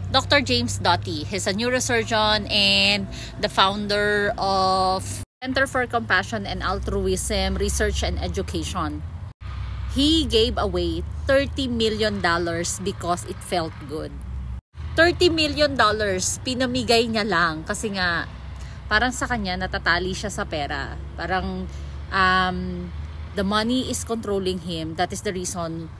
Dr. James Doty. He's a neurosurgeon and the founder of Center for Compassion and Altruism Research and Education. He gave away $30 million because it felt good. $30 million pinamigay niya lang kasi nga parang sa kanya natatali siya sa pera. Parang the money is controlling him. That is the reason,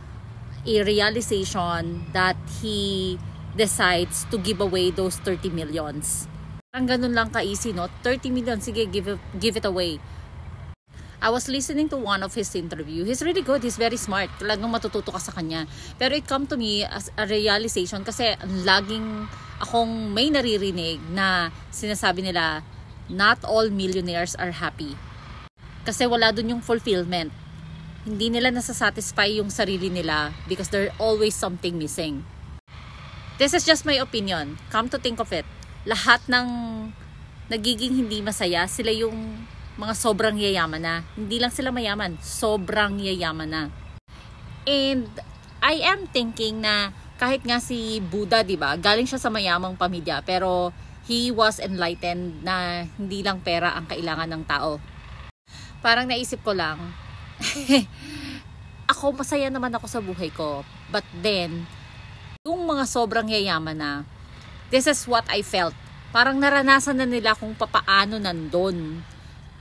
a realization that he decides to give away those 30 millions. Parang ganun lang ka-easy, no? 30 million, sige, give it away. I was listening to one of his interview. He's really good. He's very smart. Talagang matututo ka sa kanya. Pero it come to me as a realization kasi laging akong may naririnig na sinasabi nila, not all millionaires are happy. Kasi wala dun yung fulfillment. Hindi nila nasasatisfy yung sarili nila because there's always something missing. This is just my opinion. Come to think of it, lahat ng nagiging hindi masaya, sila yung mga sobrang yayaman na. Hindi lang sila mayaman, sobrang yayaman na. And I am thinking na kahit nga si Buddha, di ba, galing siya sa mayamang pamilya, pero he was enlightened na hindi lang pera ang kailangan ng tao. Parang naisip ko lang, ako masaya naman ako sa buhay ko, but then yung mga sobrang yayaman na, this is what I felt. Parang naranasan na nila kung papaano nandun.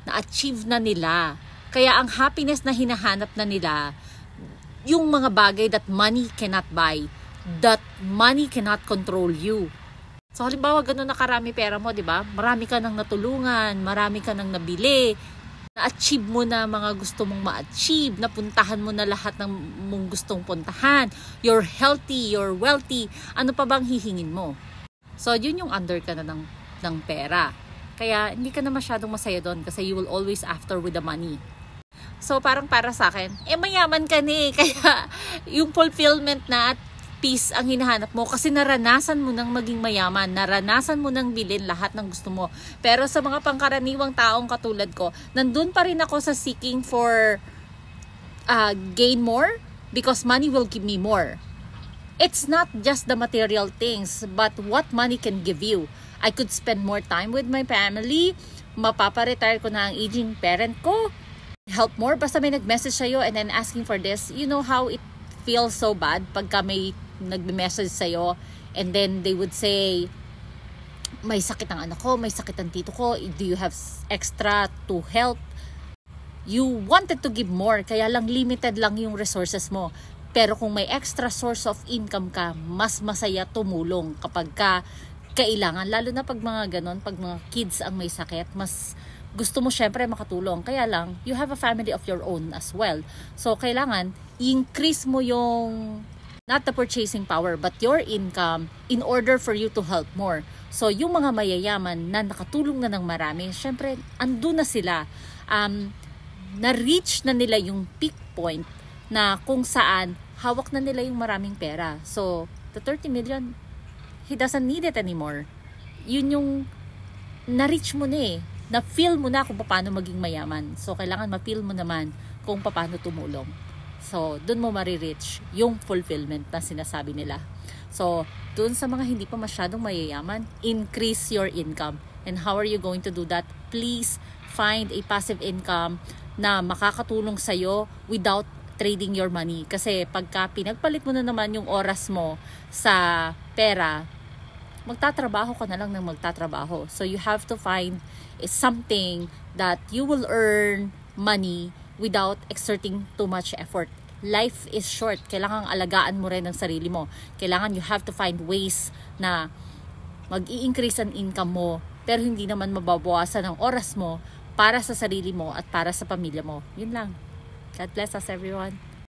Na-achieve na nila. Kaya ang happiness na hinahanap na nila, yung mga bagay that money cannot buy, that money cannot control you. So halimbawa, ganun na karami pera mo, di ba? Marami ka nang natulungan, marami ka nang nabili, na-achieve mo na mga gusto mong ma-achieve, napuntahan mo na lahat ng mong gustong puntahan, you're healthy, you're wealthy, ano pa bang hihingin mo? So yun yung under ka na ng pera. Kaya hindi ka na masyadong masaya doon kasi you will always after with the money. So parang para sa akin, mayaman ka na eh. Kaya yung fulfillment na at peace ang hinahanap mo kasi naranasan mo nang maging mayaman, naranasan mo nang bilhin lahat ng gusto mo. Pero sa mga pangkaraniwang taong katulad ko, nandun pa rin ako sa seeking for gain more because money will give me more. It's not just the material things but what money can give you. I could spend more time with my family, mapaparetire ko na ang aging parent ko, help more, basta may nag-message sa'yo and then asking for this. You know how it feels so bad pagka may nag-message sa'yo and then they would say, may sakit ang anak ko, may sakit ang tito ko, do you have extra to help? You wanted to give more, kaya lang limited lang yung resources mo. Pero kung may extra source of income ka, mas masaya tumulong kapag ka kailangan, lalo na pag mga ganon, pag mga kids ang may sakit, mas gusto mo syempre makatulong. Kaya lang, you have a family of your own as well. So, kailangan, increase mo yung, not the purchasing power, but your income in order for you to help more. So, yung mga mayayaman na nakatulong na ng marami, syempre, andun na sila. Na-reach na nila yung peak point na kung saan, hawak na nila yung maraming pera. So, the 30 million, he doesn't need it anymore. Yun yung na-reach mo na eh. Na-feel mo na kung paano maging mayaman. So, kailangan ma-feel mo naman kung paano tumulong. So, dun mo marireach yung fulfillment na sinasabi nila. So, dun sa mga hindi pa masyadong mayayaman, increase your income. And how are you going to do that? Please find a passive income na makakatulong sa'yo without trading your money. Kasi pagka pinagpalit mo na naman yung oras mo sa pera, magtatrabaho ka na lang ng magtatrabaho. So you have to find something that you will earn money without exerting too much effort. Life is short. Kailangan alagaan mo rin ang sarili mo. Kailangan you have to find ways na mag-i-increase ang income mo pero hindi naman mababawasan ang oras mo para sa sarili mo at para sa pamilya mo. Yun lang. God bless us everyone.